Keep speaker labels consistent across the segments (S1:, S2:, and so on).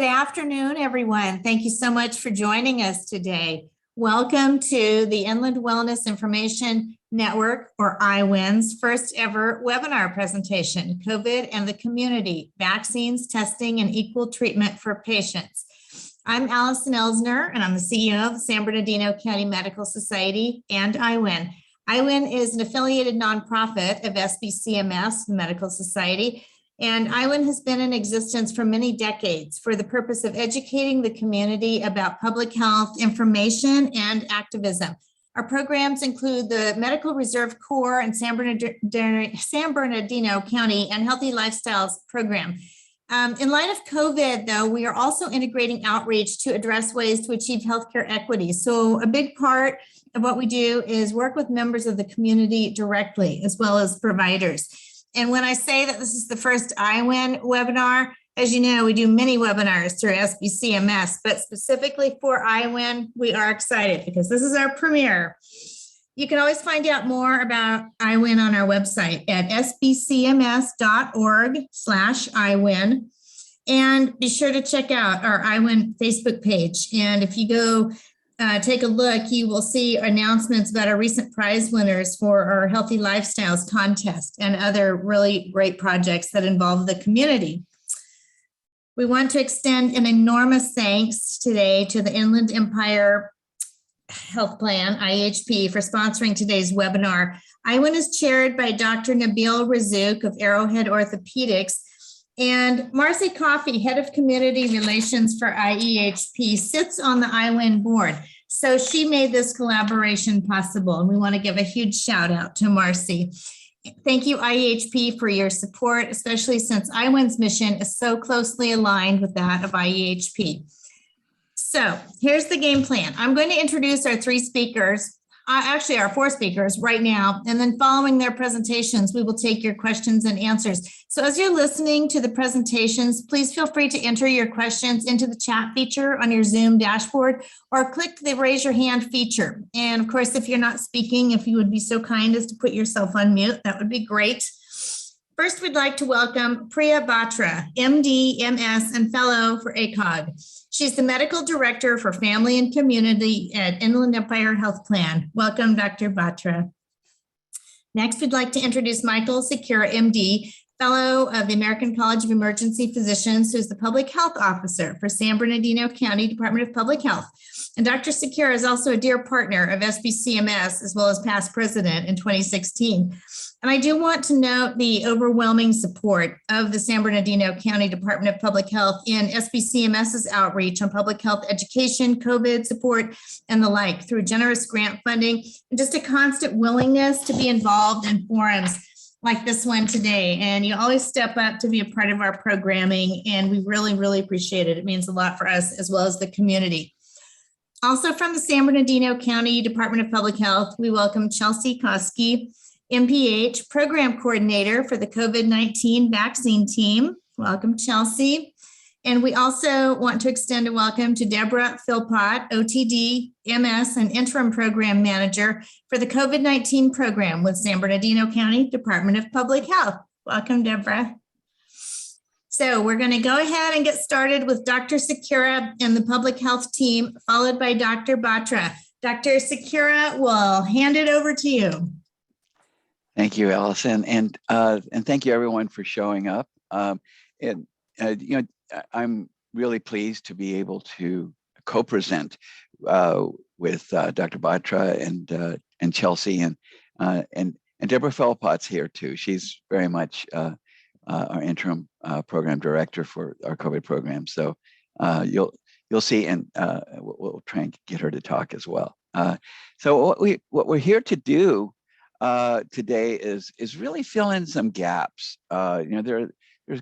S1: Good afternoon, everyone. Thank you so much for joining us today. Welcome to the Inland Wellness Information Network, or IWIN's first ever webinar presentation, COVID and the Community, Vaccines, Testing, and Equal Treatment for Patients. I'm Allison Elsner, and I'm the CEO of the San Bernardino County Medical Society and IWIN. IWIN is an affiliated nonprofit of SBCMS, the Medical Society, and IWIN has been in existence for many decades for the purpose of educating the community about public health information and activism. Our programs include the Medical Reserve Corps and San Bernardino County and Healthy Lifestyles program. In light of COVID, though, we are also integrating outreach to address ways to achieve healthcare equity. So a big part of what we do is work with members of the community directly, as well as providers. And when I say that this is the first IWIN webinar, as you know, we do many webinars through SBCMS, but specifically for IWIN, we are excited because this is our premiere. You can always find out more about IWIN on our website at sbcms.org/IWIN. And be sure to check out our IWIN Facebook page. And if you go take a look, you will see announcements about our recent prize winners for our Healthy Lifestyles contest and other really great projects that involve the community. We want to extend an enormous thanks today to the Inland Empire Health Plan, IEHP, for sponsoring today's webinar. IWIN is chaired by Dr. Nabil Razouk of Arrowhead Orthopedics, and Marcy Coffey, head of community relations for IEHP, sits on the IWIN board. So she made this collaboration possible, and we want to give a huge shout out to Marcy. Thank you, IEHP, for your support, especially since IWIN's mission is so closely aligned with that of IEHP. So here's the game plan. I'm going to introduce our three speakers, actually our four speakers right now, and then following their presentations, we will take your questions and answers. So as you're listening to the presentations, please feel free to enter your questions into the chat feature on your Zoom dashboard or click the raise your hand feature. And of course, if you're not speaking, if you would be so kind as to put yourself on mute, that would be great. First, we'd like to welcome Priya Batra, MD, MS, and Fellow for ACOG. She's the Medical Director for Family and Community at Inland Empire Health Plan. Welcome, Dr. Batra. Next, we'd like to introduce Michael Secura, MD, Fellow of the American College of Emergency Physicians, who's the Public Health Officer for San Bernardino County Department of Public Health. And Dr. Secura is also a dear partner of SBCMS, as well as past president in 2016. And I do want to note the overwhelming support of the San Bernardino County Department of Public Health in SBCMS's outreach on public health education, COVID support, and the like through generous grant funding and just a constant willingness to be involved in forums like this one today. And you always step up to be a part of our programming, and we really, really appreciate it. It means a lot for us as well as the community. Also from the San Bernardino County Department of Public Health, we welcome Chelsea Koski, MPH, Program Coordinator for the COVID-19 vaccine team. Welcome, Chelsea. And we also want to extend a welcome to Deborah Philpott, OTD, MS, and Interim Program Manager for the COVID-19 program with San Bernardino County Department of Public Health. Welcome, Deborah. So we're going to go ahead and get started with Dr. Secura and the public health team, followed by Dr. Batra. Dr. Secura, we'll hand it over to you.
S2: Thank you, Allison, and thank you everyone for showing up. I'm really pleased to be able to co-present with Dr. Batra and Chelsea and Deborah Philpott's here too. She's very much our interim program director for our COVID program. So you'll see, and we'll try and get her to talk as well. So what we're here to do today is really fill in some gaps. There's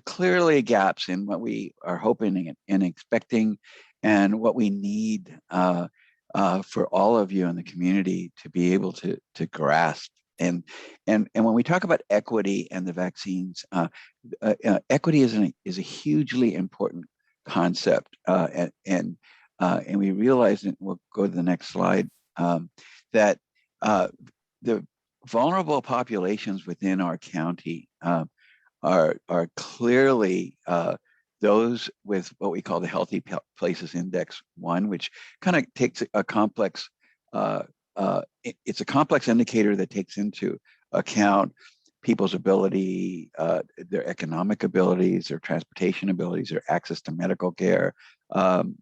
S2: clearly gaps in what we are hoping and expecting, and what we need for all of you in the community to be able to grasp. And when we talk about equity and the vaccines, equity is a hugely important concept, and we realize, and we'll go to the next slide, that the vulnerable populations within our county are clearly those with what we call the Healthy Places Index 1, which kind of takes a complex, it's a complex indicator that takes into account people's ability, their economic abilities, their transportation abilities, their access to medical care, the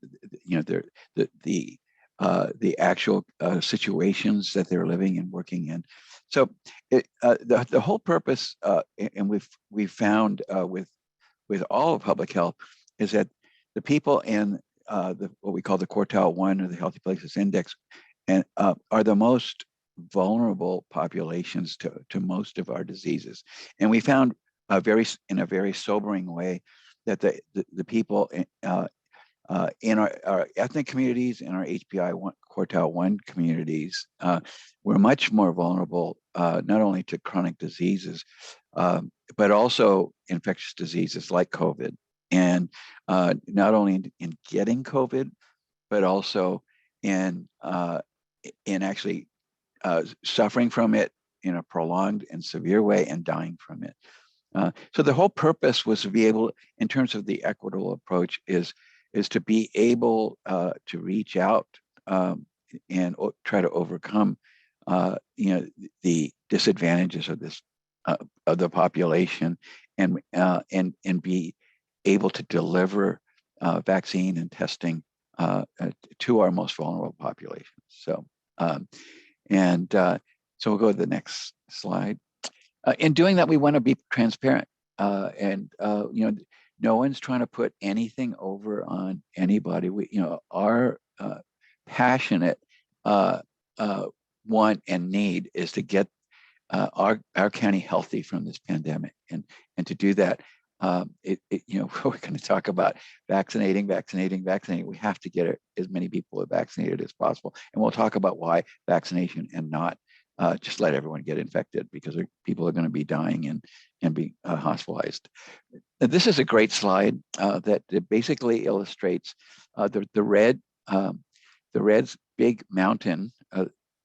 S2: actual situations that they're living and working in. So the whole purpose, and we've found with all of public health, is that the people in what we call the quartile 1 or the Healthy Places Index, and are the most vulnerable populations to most of our diseases. And we found in a very sobering way that the people in our ethnic communities, in our HPI quartile 1 communities, were much more vulnerable, not only to chronic diseases, but also infectious diseases like COVID. And not only in getting COVID, but also in actually suffering from it in a prolonged and severe way and dying from it. So the whole purpose was to be able, in terms of the equitable approach, is to be able to reach out and try to overcome the disadvantages of this of the population, and be able to deliver vaccine and testing to our most vulnerable populations. So so we'll go to the next slide. In doing that, we want to be transparent, and no one's trying to put anything over on anybody. Our passionate want and need is to get our county healthy from this pandemic, and to do that, we're going to talk about vaccinating. We have to get as many people vaccinated as possible, and we'll talk about why vaccination and not just let everyone get infected, because people are going to be dying and be hospitalized. This is a great slide that basically illustrates the red's big mountain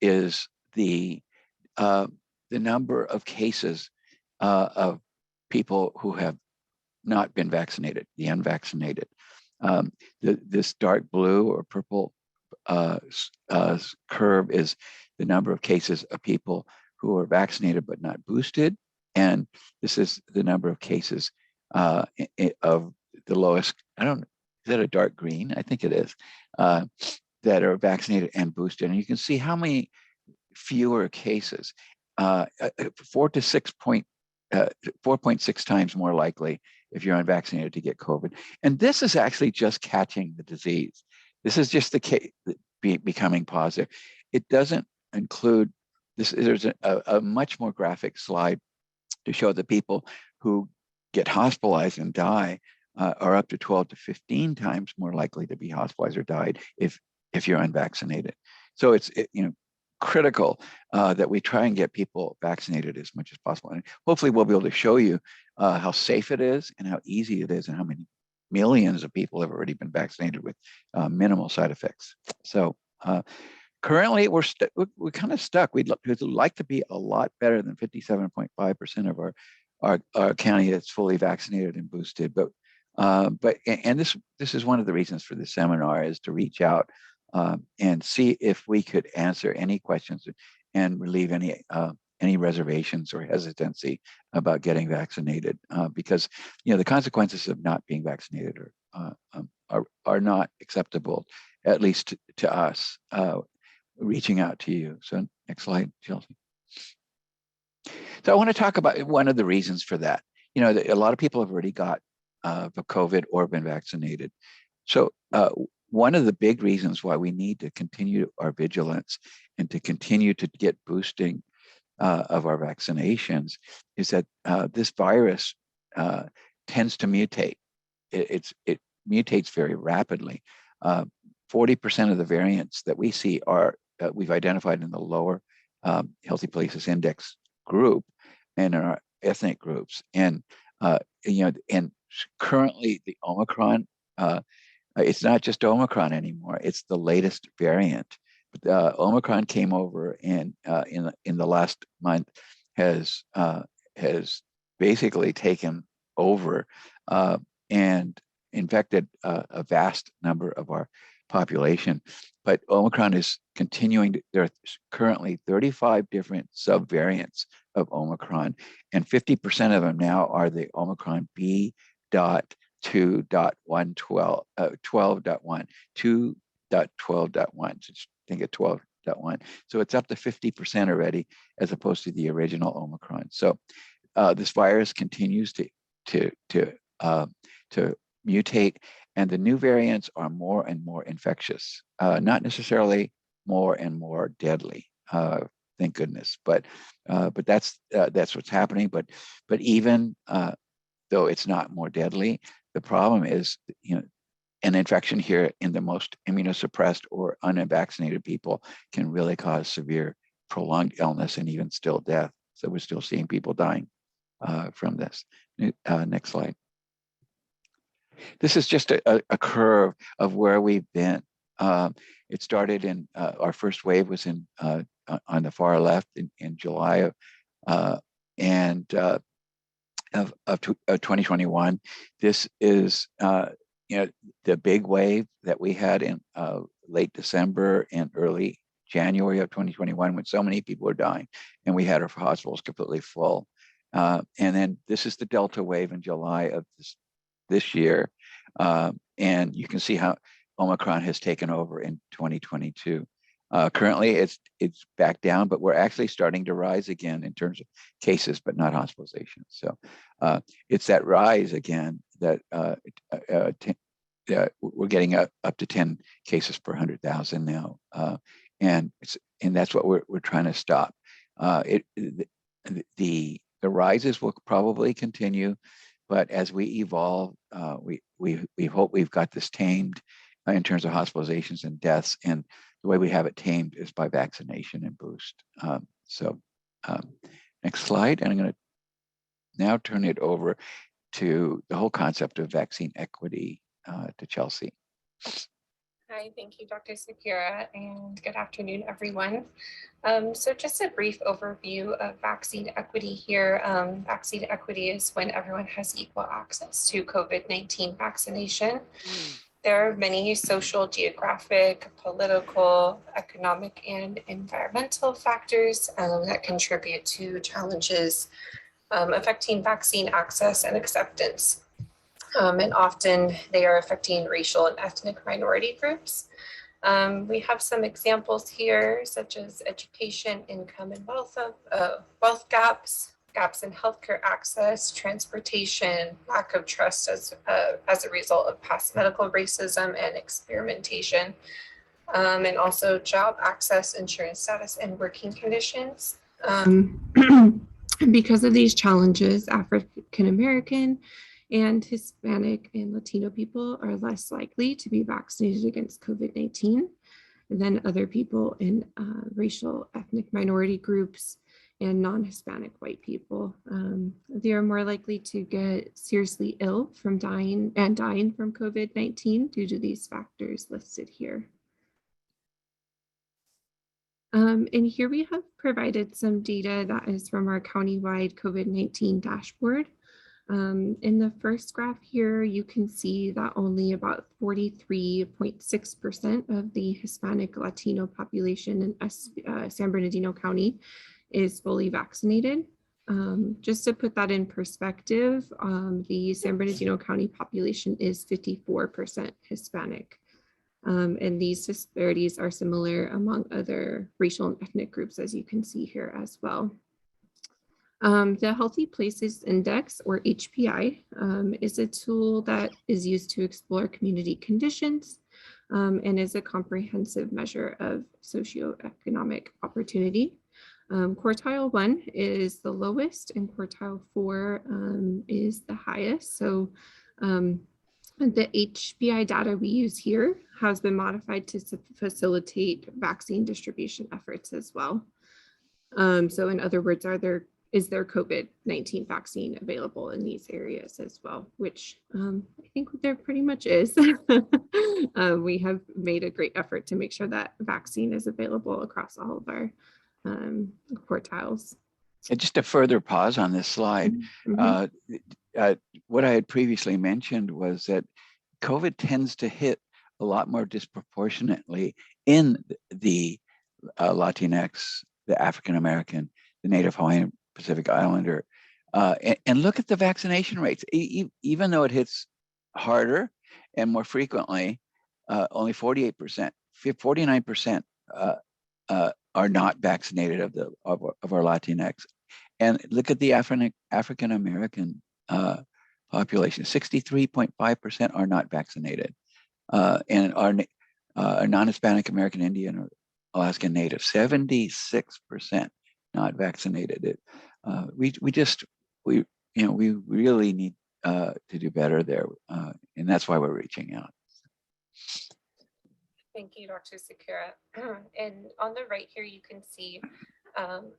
S2: is the number of cases of people who have not been vaccinated, the unvaccinated. This dark blue or purple curve is the number of cases of people who are vaccinated but not boosted. And this is the number of cases of the lowest, is that a dark green? I think it is, that are vaccinated and boosted. And you can see how many fewer cases, 4.6 times more likely if you're unvaccinated to get COVID. And this is actually just catching the disease. This is just the case becoming positive. It doesn't include this. There's a much more graphic slide to show the people who get hospitalized and die are up to 12 to 15 times more likely to be hospitalized or died if you're unvaccinated. So it's critical that we try and get people vaccinated as much as possible. And hopefully we'll be able to show you how safe it is and how easy it is and how many millions of people have already been vaccinated with minimal side effects. So currently we're kind of stuck. We'd like to be a lot better than 57.5% of our county that's fully vaccinated and boosted. But this is one of the reasons for the seminar, is to reach out and see if we could answer any questions and relieve any reservations or hesitancy about getting vaccinated, because the consequences of not being vaccinated are not acceptable, at least to us. Reaching out to you. So next slide, Chelsea. So I want to talk about one of the reasons for that. A lot of people have already got COVID or been vaccinated. So one of the big reasons why we need to continue our vigilance and to continue to get boosting of our vaccinations is that this virus tends to mutate. It mutates very rapidly. 40% of the variants that we see are we've identified in the lower Healthy Places Index group and in our ethnic groups. And and currently the Omicron, it's not just Omicron anymore. It's the latest variant. But Omicron came over and in the last month has basically taken over, and infected a vast number of our population. But Omicron is continuing. There are currently 35 different subvariants of Omicron, and 50% of them now are the Omicron B.2.112, 12.1, 2.12.1. So just think of 12.1. So it's up to 50% already, as opposed to the original Omicron. So this virus continues to mutate, and the new variants are more and more infectious, not necessarily more and more deadly, thank goodness. But that's what's happening. But even though it's not more deadly, the problem is, an infection here in the most immunosuppressed or unvaccinated people can really cause severe, prolonged illness and even still death. So we're still seeing people dying from this. Next slide. This is just a curve of where we've been. It started in our first wave was in on the far left in July of 2021. This is the big wave that we had in late December and early January of 2021, when so many people were dying, and we had our hospitals completely full. And then this is the Delta wave in July of this year, and you can see how Omicron has taken over in 2022. Currently, it's back down, but we're actually starting to rise again in terms of cases, but not hospitalizations. So it's that rise again that we're getting up to 10 cases per 100,000 now, and that's what we're trying to stop. The rises will probably continue, but as we evolve, we hope we've got this tamed in terms of hospitalizations and deaths, and the way we have it tamed is by vaccination and boost. Next slide, and I'm going to now turn it over to the whole concept of vaccine equity to Chelsea.
S3: Hi, thank you, Dr. Sakura, and good afternoon, everyone. So just a brief overview of vaccine equity here. Vaccine equity is when everyone has equal access to COVID-19 vaccination. There are many social, geographic, political, economic, and environmental factors that contribute to challenges affecting vaccine access and acceptance. And often they are affecting racial and ethnic minority groups. We have some examples here, such as education, income, and wealth gaps, gaps in healthcare access, transportation, lack of trust as a result of past medical racism and experimentation, and also job access, insurance status, and working conditions. Because of these challenges, African American and Hispanic and Latino people are less likely to be vaccinated against COVID-19 than other people in racial ethnic minority groups and non-Hispanic white people. They are more likely to get seriously ill from dying from COVID-19 due to these factors listed here. And here we have provided some data that is from our countywide COVID-19 dashboard. In the first graph here, you can see that only about 43.6% of the Hispanic Latino population in San Bernardino County is fully vaccinated. Just to put that in perspective, the San Bernardino County population is 54% Hispanic. And these disparities are similar among other racial and ethnic groups, as you can see here as well. The Healthy Places Index, or HPI, is a tool that is used to explore community conditions and is a comprehensive measure of socioeconomic opportunity. Quartile 1 is the lowest and quartile 4 is the highest. So the HPI data we use here has been modified to facilitate vaccine distribution efforts as well. So in other words, is there COVID-19 vaccine available in these areas as well, which I think there pretty much is. We have made a great effort to make sure that vaccine is available across all of our quartiles.
S2: And just a further pause on this slide. What I had previously mentioned was that COVID tends to hit a lot more disproportionately in the Latinx, the African American, the Native Hawaiian Pacific Islander. And look at the vaccination rates. Even though it hits harder and more frequently, only 48%, 49% are not vaccinated of our Latinx. And look at the African American population. 63.5% are not vaccinated, and our non-Hispanic American Indian or Alaskan Native, 76% not vaccinated. We really need to do better there, and that's why we're reaching out.
S4: Thank you, Dr. Sakura. And on the right here, you can see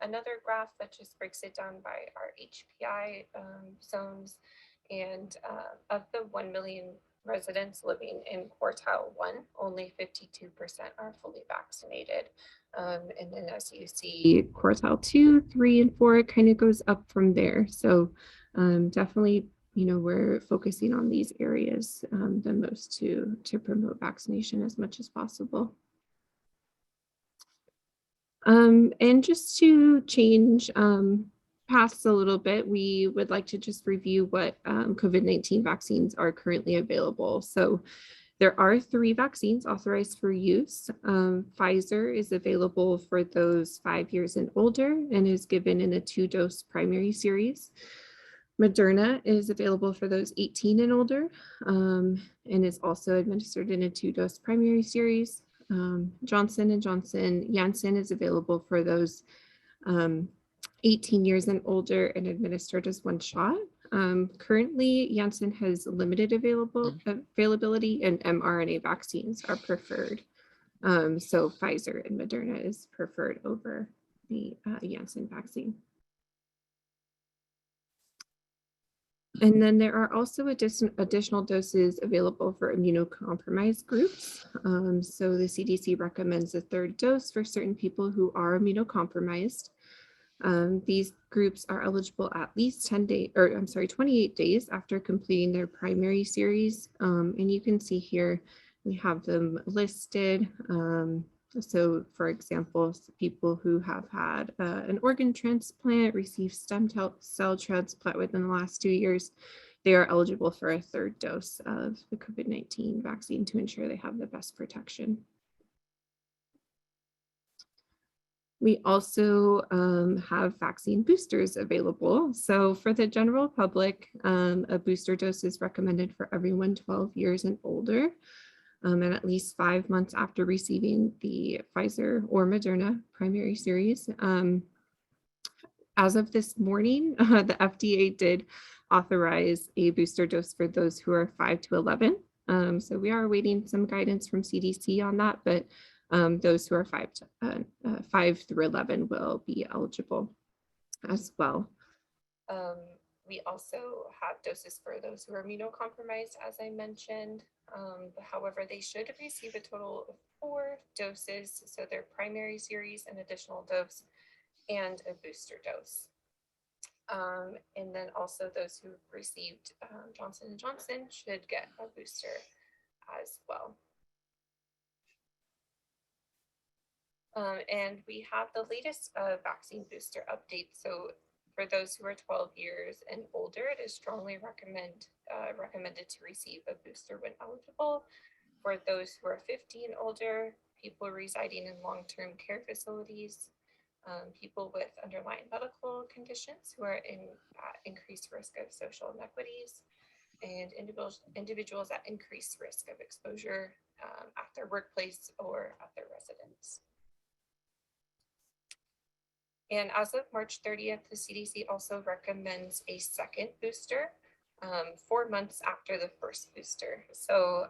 S4: another graph that just breaks it down by our HPI zones. And of the 1 million residents living in quartile 1, only 52% are fully vaccinated. And then as you see, quartile 2, 3, and 4, it kind of goes up from there. So definitely, we're focusing on these areas the most to promote vaccination as much as possible. And just to change paths a little bit, we would like to just review what COVID-19 vaccines are currently available. So there are 3 vaccines authorized for use. Pfizer is available for those 5 years and older and is given in a 2-dose primary series. Moderna is available for those 18 and older and is also administered in a 2-dose primary series. Johnson & Johnson Janssen is available for those 18 years and older and administered as 1 shot. Currently, Janssen has limited availability and mRNA vaccines are preferred. So Pfizer and Moderna is preferred over the Janssen vaccine. And then there are also additional doses available for immunocompromised groups. So the CDC recommends a 3rd dose for certain people who are immunocompromised. These groups are eligible at least 28 days after completing their primary series. And you can see here, we have them listed. So for example, people who have had an organ transplant, received stem cell transplant within the last 2 years, they are eligible for a 3rd dose of the COVID-19 vaccine to ensure they have the best protection. We also have vaccine boosters available. So for the general public, a booster dose is recommended for everyone 12 years and older. And at least 5 months after receiving the Pfizer or Moderna primary series. As of this morning, the FDA did authorize a booster dose for those who are 5 to 11. So we are awaiting some guidance from CDC on that, but those who are 5 through 11 will be eligible as well. We also have doses for those who are immunocompromised, as I mentioned. However, they should receive a total of 4 doses, so their primary series, an additional dose, and a booster dose. And then also those who received Johnson & Johnson should get a booster as well. And we have the latest vaccine booster update. So for those who are 12 years and older, it is strongly recommended to receive a booster when eligible. For those who are 50 and older, people residing in long-term care facilities, people with underlying medical conditions who are in increased risk of social inequities, and individuals at increased risk of exposure at their workplace or at their residence. And as of March 30th, the CDC also recommends a 2nd booster 4 months after the 1st booster. So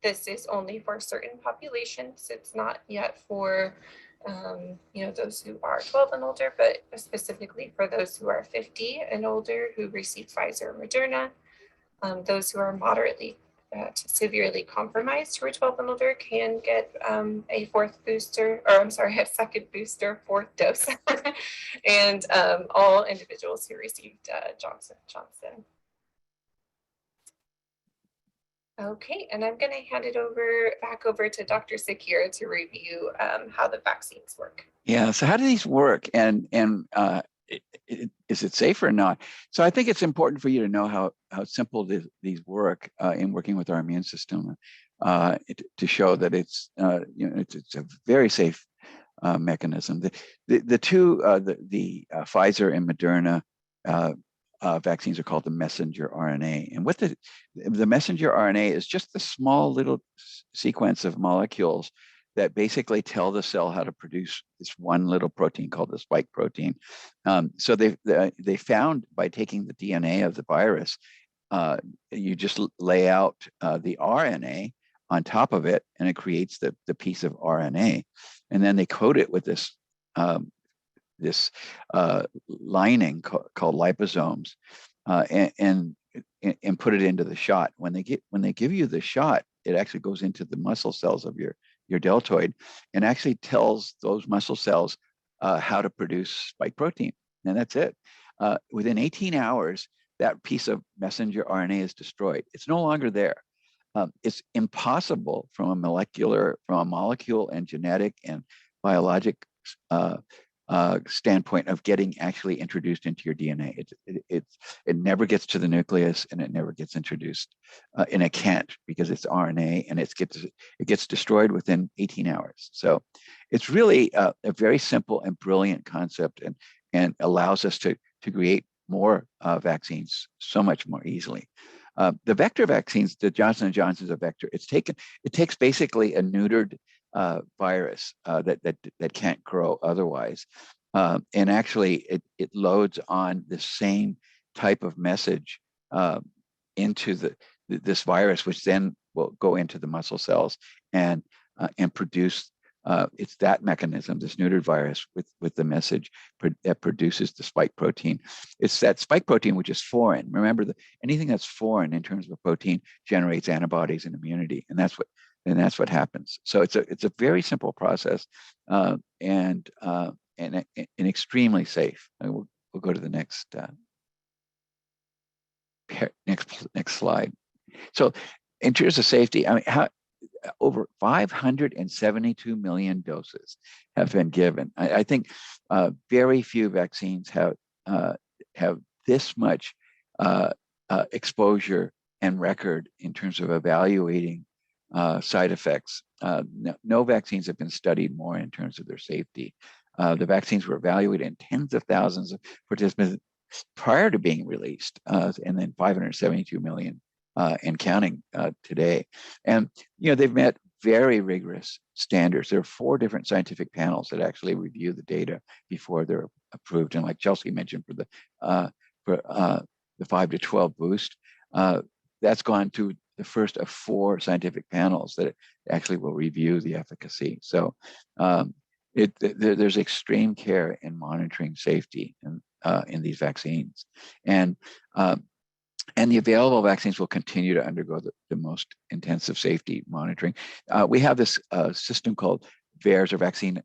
S4: this is only for certain populations. It's not yet for those who are 12 and older, but specifically for those who are 50 and older who received Pfizer or Moderna. Those who are moderately to severely compromised who are 12 and older can get a 4th booster, or I'm sorry, a 2nd booster, 4th dose, and all individuals who received Johnson & Johnson. Okay, and I'm going to hand it back over to Dr. Sakir to review how the vaccines work.
S2: Yeah. So how do these work, and is it safe or not? So I think it's important for you to know how simple these work in working with our immune system, to show that it's it's a very safe mechanism. The two Pfizer and Moderna vaccines are called the messenger RNA, and what the messenger RNA is just the small little sequence of molecules that basically tell the cell how to produce this one little protein called the spike protein. So they found by taking the DNA of the virus, you just lay out the RNA on top of it, and it creates the piece of RNA, and then they coat it with this lining called liposomes, and put it into the shot. When they give you the shot, it actually goes into the muscle cells of your deltoid, and actually tells those muscle cells how to produce spike protein, and that's it. Within 18 hours, that piece of messenger RNA is destroyed. It's no longer there. It's impossible from a molecule and genetic and biologic standpoint of getting actually introduced into your DNA. It never gets to the nucleus, and it never gets introduced, and it can't, because it's RNA, and it gets destroyed within 18 hours. So it's really a very simple and brilliant concept, and allows us to create more vaccines so much more easily. The vector vaccines, the Johnson & Johnson's a vector. It takes basically a neutered virus that can't grow otherwise, and actually it loads on the same type of message into this virus, which then will go into the muscle cells and produce. It's that mechanism, this neutered virus with the message that produces the spike protein. It's that spike protein which is foreign. Remember, anything that's foreign in terms of a protein generates antibodies and immunity, and that's what happens. So it's a very simple process, and extremely safe. We'll go to the next slide. So in terms of safety, I mean, over 572 million doses have been given. I think very few vaccines have this much exposure and record in terms of evaluating side effects. No vaccines have been studied more in terms of their safety. The vaccines were evaluated in tens of thousands of participants prior to being released, and then 572 million and counting today. And they've met very rigorous standards. There are 4 different scientific panels that actually review the data before they're approved. And like Chelsea mentioned, for the 5 to 12 boost, that's gone to the first of 4 scientific panels that actually will review the efficacy. So there's extreme care in monitoring safety in these vaccines, and the available vaccines will continue to undergo the most intensive safety monitoring. We have this system called VAERS, or vaccine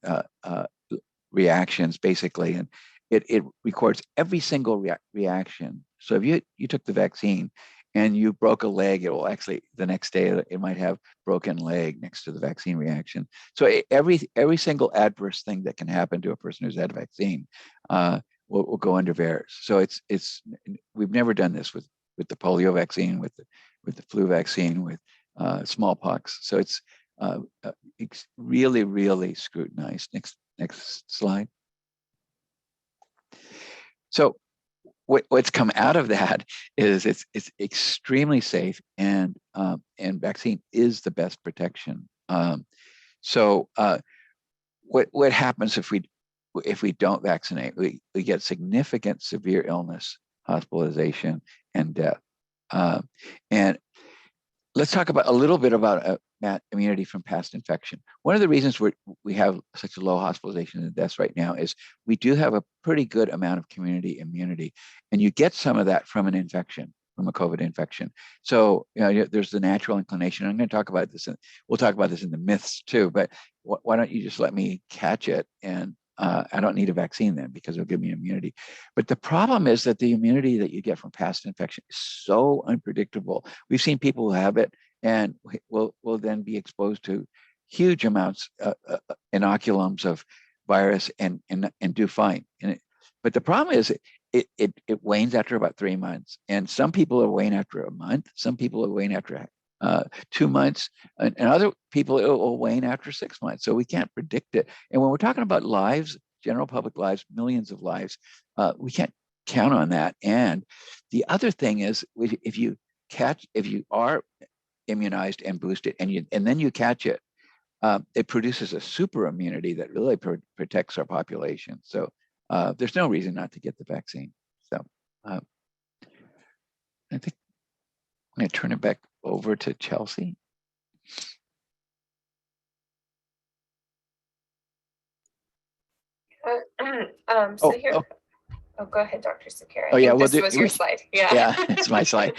S2: reactions, basically, and it records every single reaction. So if you took the vaccine and you broke a leg, it will actually, the next day, it might have broken leg next to the vaccine reaction. So every single adverse thing that can happen to a person who's had a vaccine will go under VAERS. So we've never done this with the polio vaccine, with the flu vaccine, with smallpox. So it's really, really scrutinized. Next slide. So what's come out of that is it's extremely safe, and vaccine is the best protection. So what happens if we don't vaccinate? We get significant severe illness, hospitalization, and death. And let's talk a little bit about immunity from past infection. One of the reasons we have such a low hospitalization and deaths right now is we do have a pretty good amount of community immunity, and you get some of that from an infection, from a COVID infection. So there's the natural inclination. I'm going to talk about this, and we'll talk about this in the myths too. But why don't you just let me catch it, and I don't need a vaccine then, because it'll give me immunity. But the problem is that the immunity that you get from past infection is so unpredictable. We've seen people who have it and we'll then be exposed to huge amounts, inoculums of virus, and do fine. But the problem is it wanes after about 3 months, and some people will wane after a month. Some people will wane after 2 months, and other people it will wane after 6 months. So we can't predict it. And when we're talking about lives, general public lives, millions of lives, we can't count on that. And the other thing is, if you are immunized and boosted, and then you catch it, it produces a super immunity that really protects our population. So there's no reason not to get the vaccine. So I think I'm going to turn it back over to Chelsea.
S4: Oh, go ahead, Dr. Sakara.
S2: Oh yeah,
S4: this was your slide.
S2: Yeah, it's my slide.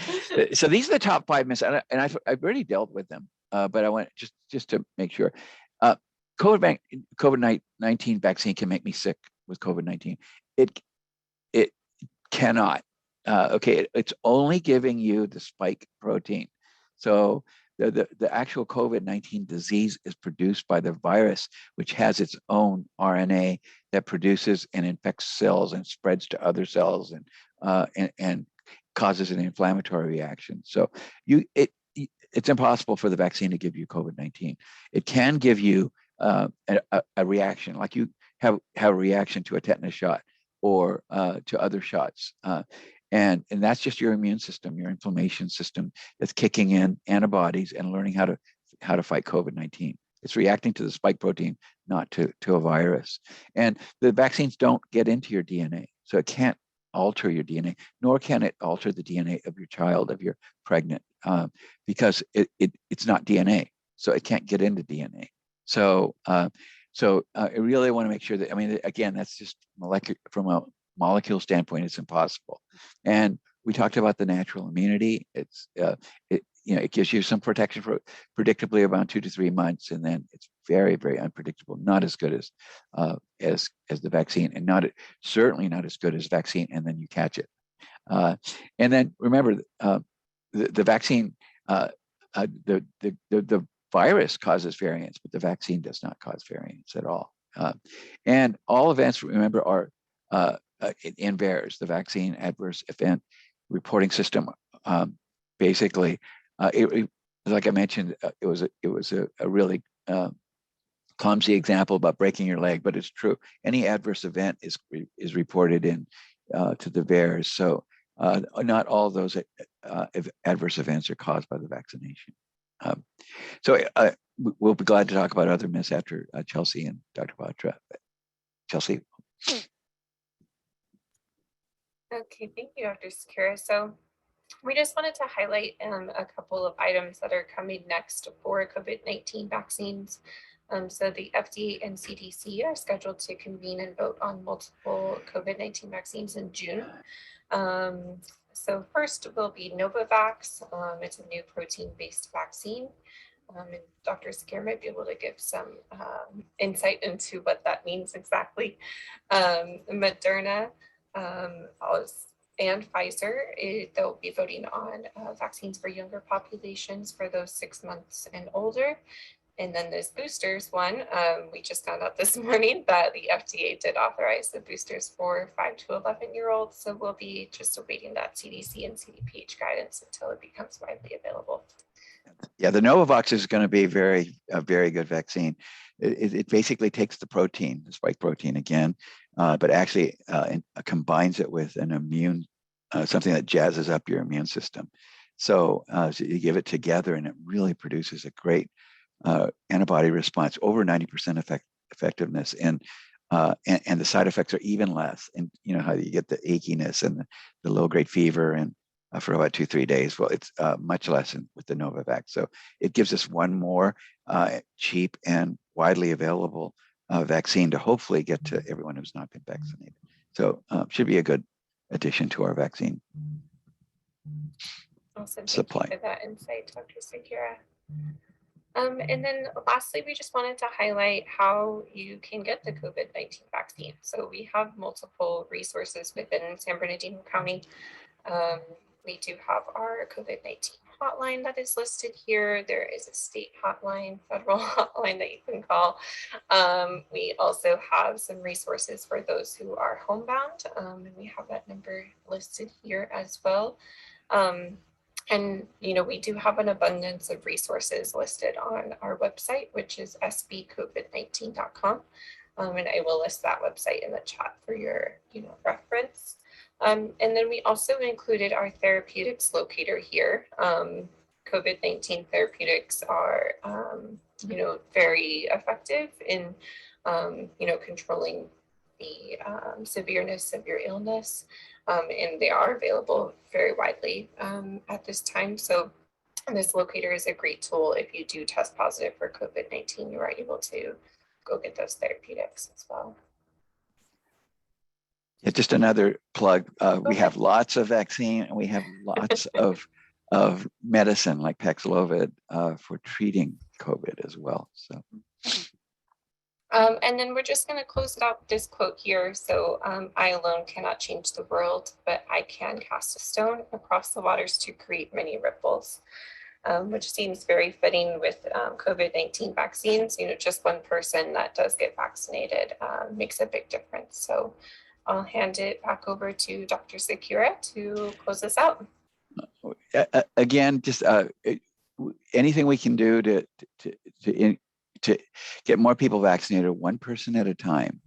S2: So these are the top 5 myths, and I've already dealt with them, but I want just to make sure. COVID-19 vaccine can make me sick with COVID-19. It cannot. Okay, it's only giving you the spike protein. So the actual COVID-19 disease is produced by the virus, which has its own RNA that produces and infects cells and spreads to other cells and causes an inflammatory reaction. So it's impossible for the vaccine to give you COVID-19. It can give you a reaction, like you have a reaction to a tetanus shot or to other shots. And that's just your immune system, your inflammation system that's kicking in antibodies and learning how to fight COVID-19. It's reacting to the spike protein, not to a virus. And the vaccines don't get into your DNA, so it can't alter your DNA, nor can it alter the DNA of your child if you're pregnant, because it's not DNA, so it can't get into DNA. So I really want to make sure that, I mean, again, that's just from a molecule standpoint, it's impossible. And we talked about the natural immunity. It gives you some protection for predictably around 2 to 3 months, and then it's very, very unpredictable. Not as good as the vaccine, and certainly not as good as vaccine. And then you catch it. And then remember, the vaccine, the virus causes variants, but the vaccine does not cause variants at all. And all events, remember, are in VAERS, the Vaccine Adverse Event Reporting System. Basically, like I mentioned, it was a really clumsy example about breaking your leg, but it's true. Any adverse event is reported in to the VAERS. So not all those adverse events are caused by the vaccination. So we'll be glad to talk about other myths after Chelsea and Dr. Batra. Chelsea.
S4: Okay, thank you, Dr. Sakara. So we just wanted to highlight a couple of items that are coming next for COVID-19 vaccines. So the FDA and CDC are scheduled to convene and vote on multiple COVID-19 vaccines in June. So first will be Novavax. It's a new protein-based vaccine. And Dr. Sakara might be able to give some insight into what that means exactly. Moderna and Pfizer, they'll be voting on vaccines for younger populations for those 6 months and older. And then this boosters one, we just found out this morning that the FDA did authorize the boosters for 5 to 11-year-olds. So we'll be just awaiting that CDC and CDPH guidance until it becomes widely available.
S2: Yeah, the Novavax is going to be a very good vaccine. It basically takes the protein, the spike protein again, but actually combines it with an immune, something that jazzes up your immune system. So you give it together and it really produces a great antibody response, over 90% effectiveness. And the side effects are even less. And you know how you get the achiness and the low-grade fever and for about 2-3 days. Well, it's much less with the Novavax. So it gives us one more cheap and widely available vaccine to hopefully get to everyone who's not been vaccinated. So should be a good addition to our vaccine supply.
S4: Thank you for that insight, Dr. Sakara. And then lastly, we just wanted to highlight how you can get the COVID-19 vaccine. So we have multiple resources within San Bernardino County. We do have our COVID-19
S3: hotline that is listed here. There is a state hotline, federal hotline that you can call. We also have some resources for those who are homebound, and we have that number listed here as well. And, you know, we do have an abundance of resources listed on our website, which is sbcovid19.com. And I will list that website in the chat for your, you know, reference. And then we also included our therapeutics locator here. COVID-19 therapeutics are, you know, very effective in, you know, controlling the severeness of your illness. And they are available very widely at this time. So this locator is a great tool. If you do test positive for COVID-19, you are able to go get those therapeutics as well.
S2: Yeah, just another plug. We have lots of vaccine and we have lots of medicine like Paxlovid for treating COVID as well. So.
S3: And then we're just going to close it out with this quote here. So I alone cannot change the world, but I can cast a stone across the waters to create many ripples, which seems very fitting with COVID-19 vaccines. You know, just one person that does get vaccinated makes a big difference. So I'll hand it back over to Dr. Sakura to close this out.
S2: Again, just anything we can do to get more people vaccinated, one person at a time.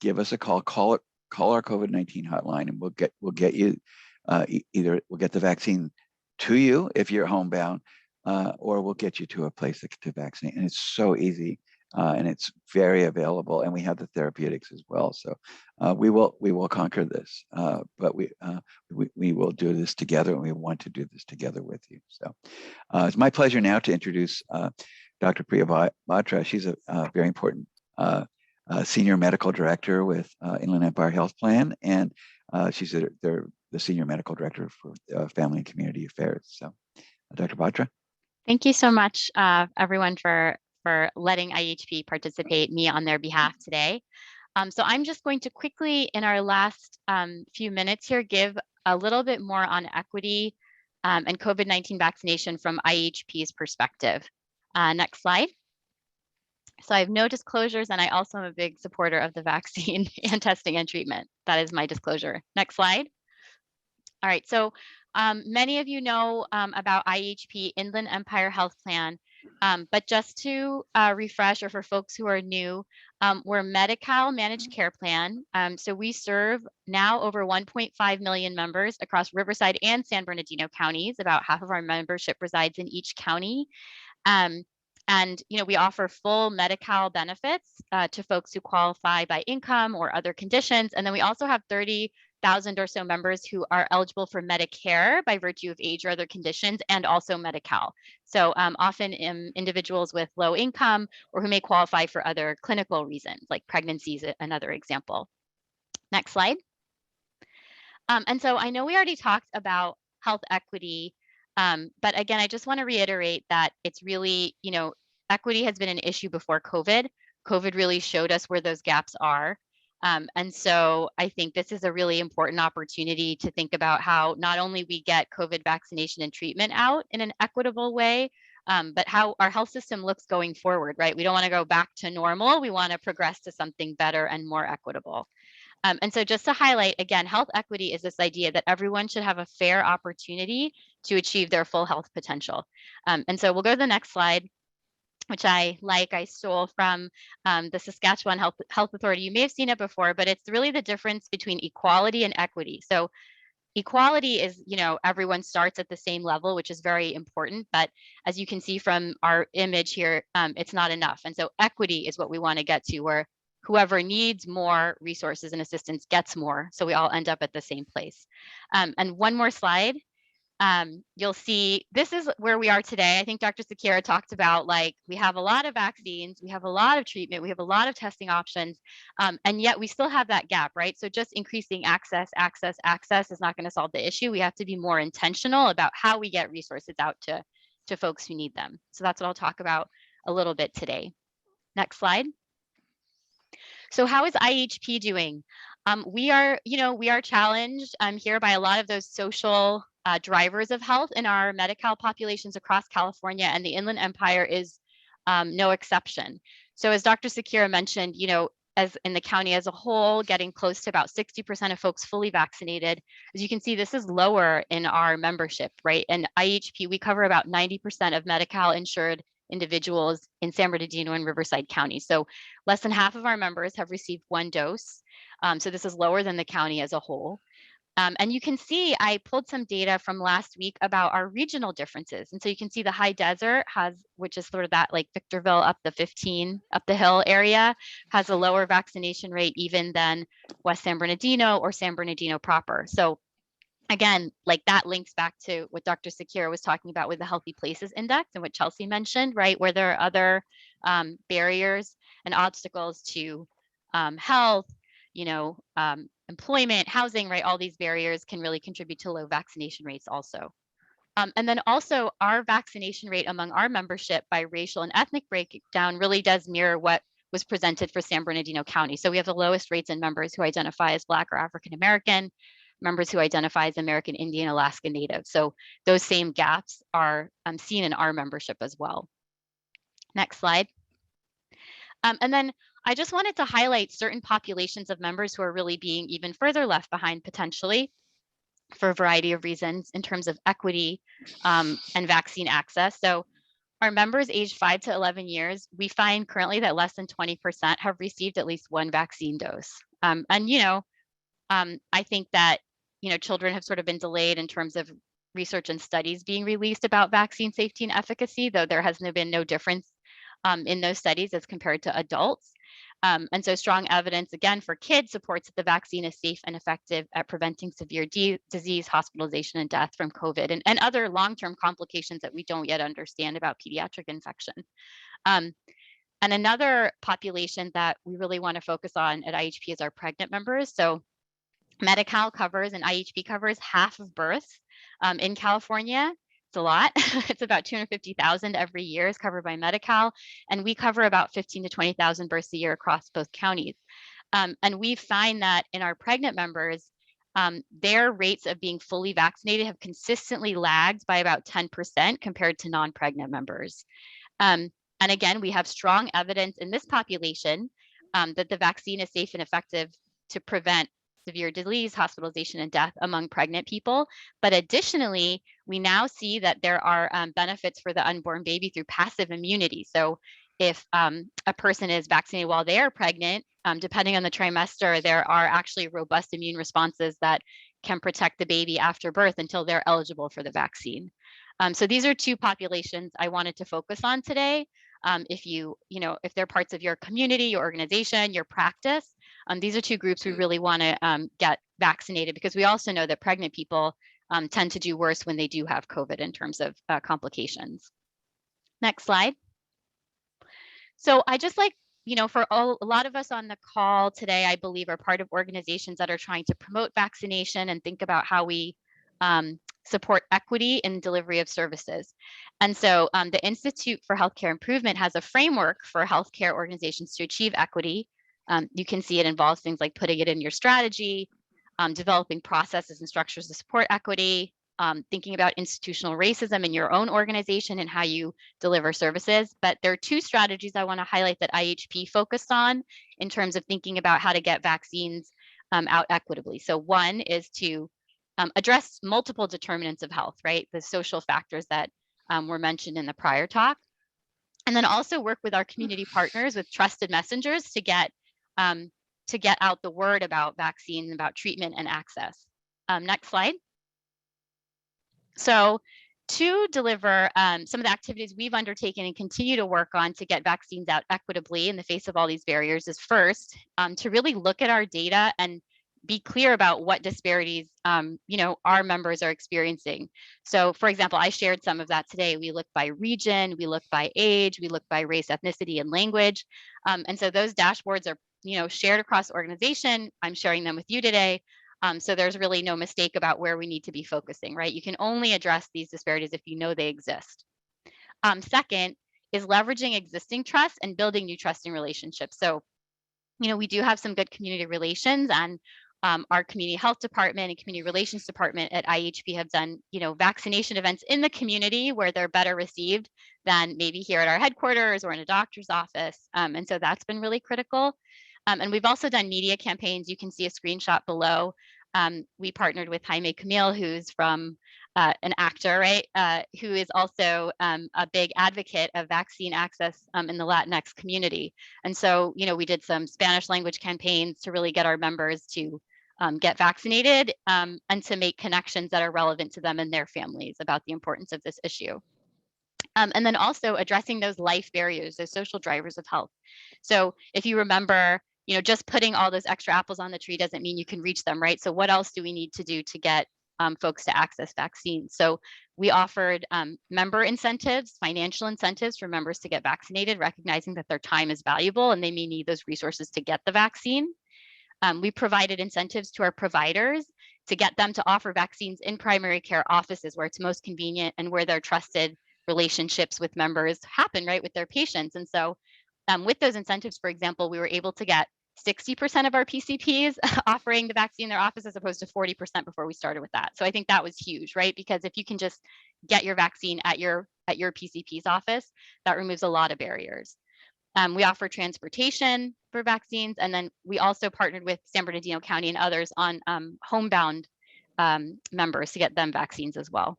S2: Give us a call. Call our COVID-19 hotline, and we'll get you either we'll get the vaccine to you if you're homebound, or we'll get you to a place to vaccinate. And it's so easy, and it's very available. And we have the therapeutics as well. So we will conquer this. But we will do this together, and we want to do this together with you. So it's my pleasure now to introduce Dr. Priya Batra. She's a very important senior medical director with Inland Empire Health Plan, and she's the senior medical director for Family and Community Affairs. So, Dr. Batra.
S5: Thank you so much, everyone, for letting IEHP participate me on their behalf today. So I'm just going to quickly, in our last few minutes here, give a little bit more on equity and COVID-19 vaccination from IEHP's perspective. Next slide. So I have no disclosures, and I also am a big supporter of the vaccine and testing and treatment. That is my disclosure. Next slide. All right, so many of you know about IEHP, Inland Empire Health Plan, but just to refresh, or for folks who are new, we're Medi-Cal managed care plan. So we serve now over 1.5 million members across Riverside and San Bernardino counties. About half of our membership resides in each county. And you know, we offer full Medi-Cal benefits to folks who qualify by income or other conditions. And then we also have 30,000 or so members who are eligible for Medicare by virtue of age or other conditions, and also Medi-Cal. So often individuals with low income or who may qualify for other clinical reasons, like pregnancy is another example. Next slide. And so I know we already talked about health equity, but again, I just want to reiterate that it's really, you know, equity has been an issue before COVID. COVID really showed us where those gaps are. And so I think this is a really important opportunity to think about how not only we get COVID vaccination and treatment out in an equitable way, but how our health system looks going forward, right? We don't want to go back to normal. We want to progress to something better and more equitable. And so just to highlight, again, health equity is this idea that everyone should have a fair opportunity to achieve their full health potential. And so we'll go to the next slide, which I stole from the Saskatchewan Health Authority. You may have seen it before, but it's really the difference between equality and equity. So equality is, you know, everyone starts at the same level, which is very important. But as you can see from our image here, it's not enough. And so equity is what we want to get to, where whoever needs more resources and assistance gets more. So we all end up at the same place. And one more slide. You'll see this is where we are today. I think Dr. Sakura talked about, like, we have a lot of vaccines, we have a lot of treatment, we have a lot of testing options, and yet we still have that gap, right? So just increasing access is not going to solve the issue. We have to be more intentional about how we get resources out to folks who need them. So that's what I'll talk about a little bit today. Next slide. So how is IEHP doing? We are challenged here by a lot of those social drivers of health in our Medi-Cal populations across California, and the Inland Empire is no exception. So as Dr. Sakira mentioned, as in the county as a whole, getting close to about 60% of folks fully vaccinated. As you can see, this is lower in our membership, right? And IEHP, we cover about 90% of Medi-Cal insured individuals in San Bernardino and Riverside County. So less than half of our members have received 1 dose. So this is lower than the county as a whole. And you can see, I pulled some data from last week about our regional differences. And so you can see the high desert which is sort of that like Victorville up the hill area, has a lower vaccination rate even than West San Bernardino or San Bernardino proper. So again, like that links back to what Dr. Sakira was talking about with the Healthy Places Index and what Chelsea mentioned, right? Where there are other barriers and obstacles to health, employment, housing, right? All these barriers can really contribute to low vaccination rates also. And then also our vaccination rate among our membership by racial and ethnic breakdown really does mirror what was presented for San Bernardino County. So we have the lowest rates in members who identify as Black or African American, members who identify as American Indian, Alaska Native. So those same gaps are seen in our membership as well. Next slide. And then I just wanted to highlight certain populations of members who are really being even further left behind potentially for a variety of reasons in terms of equity and vaccine access. So our members aged 5 to 11 years, we find currently that less than 20% have received at least 1 vaccine dose. I think that, children have sort of been delayed in terms of research and studies being released about vaccine safety and efficacy, though there has been no difference in those studies as compared to adults. And so strong evidence, again, for kids supports that the vaccine is safe and effective at preventing severe disease, hospitalization, and death from COVID and other long-term complications that we don't yet understand about pediatric infection. And another population that we really want to focus on at IEHP is our pregnant members. So Medi-Cal covers and IEHP covers half of births in California. It's a lot. It's about 250,000 every year is covered by Medi-Cal, and we cover about 15 to 20,000 births a year across both counties. And we find that in our pregnant members, their rates of being fully vaccinated have consistently lagged by about 10% compared to non-pregnant members. And again, we have strong evidence in this population that the vaccine is safe and effective to prevent severe disease, hospitalization, and death among pregnant people. But additionally, we now see that there are benefits for the unborn baby through passive immunity. So if a person is vaccinated while they are pregnant, depending on the trimester, there are actually robust immune responses that can protect the baby after birth until they're eligible for the vaccine. So these are 2 populations I wanted to focus on today. If they're parts of your community, your organization, your practice, these are 2 groups we really want to get vaccinated, because we also know that pregnant people tend to do worse when they do have COVID in terms of complications. Next slide. So I just for a lot of us on the call today, I believe are part of organizations that are trying to promote vaccination and think about how we support equity in delivery of services. And so the Institute for Healthcare Improvement has a framework for healthcare organizations to achieve equity. You can see it involves things like putting it in your strategy, developing processes and structures to support equity, thinking about institutional racism in your own organization and how you deliver services. But there are 2 strategies I want to highlight that IEHP focused on in terms of thinking about how to get vaccines out equitably. So one is to address multiple determinants of health, right? The social factors that were mentioned in the prior talk. And then also work with our community partners with trusted messengers to get out the word about vaccines, about treatment and access. Next slide. So to deliver some of the activities we've undertaken and continue to work on to get vaccines out equitably in the face of all these barriers is first to really look at our data and be clear about what disparities our members are experiencing. So for example, I shared some of that today. We look by region, we look by age, we look by race, ethnicity, and language. And so those dashboards are shared across organization. I'm sharing them with you today. So there's really no mistake about where we need to be focusing, right? You can only address these disparities if you know they exist. Second is leveraging existing trust and building new trusting relationships. So, we do have some good community relations, and our community health department and community relations department at IEHP have done, vaccination events in the community where they're better received than maybe here at our headquarters or in a doctor's office. And so that's been really critical. And we've also done media campaigns. You can see a screenshot below. We partnered with Jaime Camille, who's from an actor, right? Who is also a big advocate of vaccine access in the Latinx community. And so, we did some Spanish language campaigns to really get our members to get vaccinated and to make connections that are relevant to them and their families about the importance of this issue. And then also addressing those life barriers, those social drivers of health. So if you remember, just putting all those extra apples on the tree doesn't mean you can reach them, right? So what else do we need to do to get folks to access vaccines? So we offered member incentives, financial incentives for members to get vaccinated, recognizing that their time is valuable and they may need those resources to get the vaccine. We provided incentives to our providers to get them to offer vaccines in primary care offices where it's most convenient and where their trusted relationships with members happen, right, with their patients. And so with those incentives, for example, we were able to get 60% of our PCPs offering the vaccine in their office as opposed to 40% before we started with that. So I think that was huge, right? Because if you can just get your vaccine at your PCP's office, that removes a lot of barriers. We offer transportation for vaccines, and then we also partnered with San Bernardino County and others on homebound members to get them vaccines as well.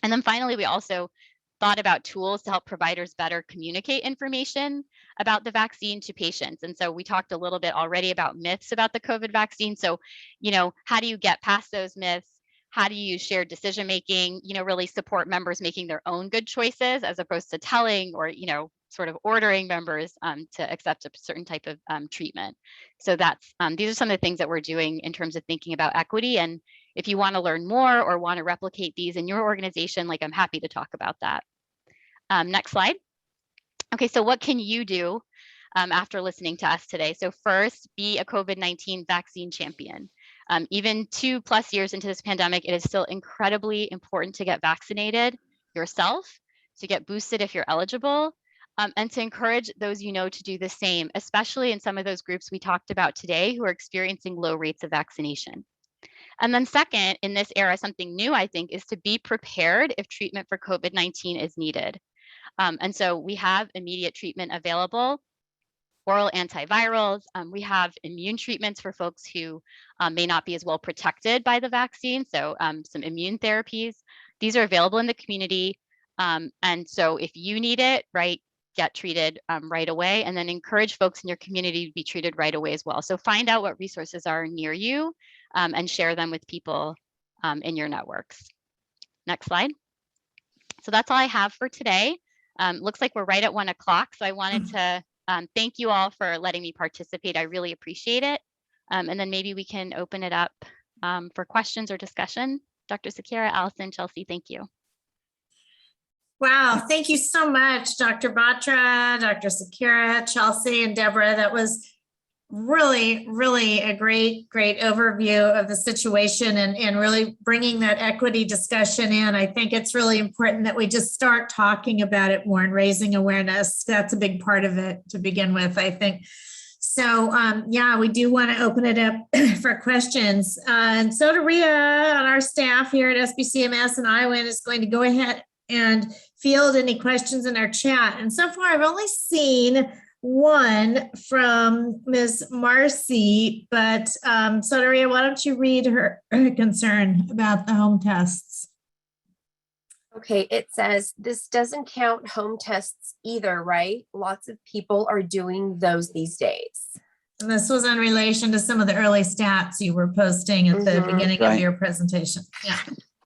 S5: And then finally, we also thought about tools to help providers better communicate information about the vaccine to patients. And so we talked a little bit already about myths about the COVID vaccine. So, how do you get past those myths? How do you use shared decision making, really support members making their own good choices as opposed to telling or, sort of ordering members to accept a certain type of treatment. So that's these are some of the things that we're doing in terms of thinking about equity. And if you want to learn more or want to replicate these in your organization, I'm happy to talk about that. Next slide. Okay, so what can you do after listening to us today? So first, be a COVID-19 vaccine champion. Even 2+ years into this pandemic, it is still incredibly important to get vaccinated yourself, to get boosted if you're eligible, and to encourage those to do the same, especially in some of those groups we talked about today who are experiencing low rates of vaccination. And then second, in this era, something new, I think, is to be prepared if treatment for COVID-19 is needed. And so we have immediate treatment available, oral antivirals. We have immune treatments for folks who may not be as well protected by the vaccine. So some immune therapies. These are available in the community. And so if you need it, right, get treated right away, and then encourage folks in your community to be treated right away as well. So find out what resources are near you and share them with people in your networks. Next slide. So that's all I have for today. Looks like we're right at 1 o'clock. So I wanted to thank you all for letting me participate. I really appreciate it. And then maybe we can open it up for questions or discussion. Dr. Sakira, Allison, Chelsea, thank you.
S1: Wow, thank you so much, Dr. Batra, Dr. Sakira, Chelsea, and Deborah. That was really, really a great overview of the situation and really bringing that equity discussion in. I think it's really important that we just start talking about it more and raising awareness. That's a big part of it to begin with, I think. So yeah, we do want to open it up for questions. And so Rhea on our staff here at SBCMS and IWIN is going to go ahead and field any questions in our chat. And so far, I've only seen one from Ms. Marcy, but Sodaria, why don't you read her concern about the home tests?
S6: Okay, it says this doesn't count home tests either, right? Lots of people are doing those these days.
S1: And this was in relation to some of the early stats you were posting at the beginning of your presentation. Yeah.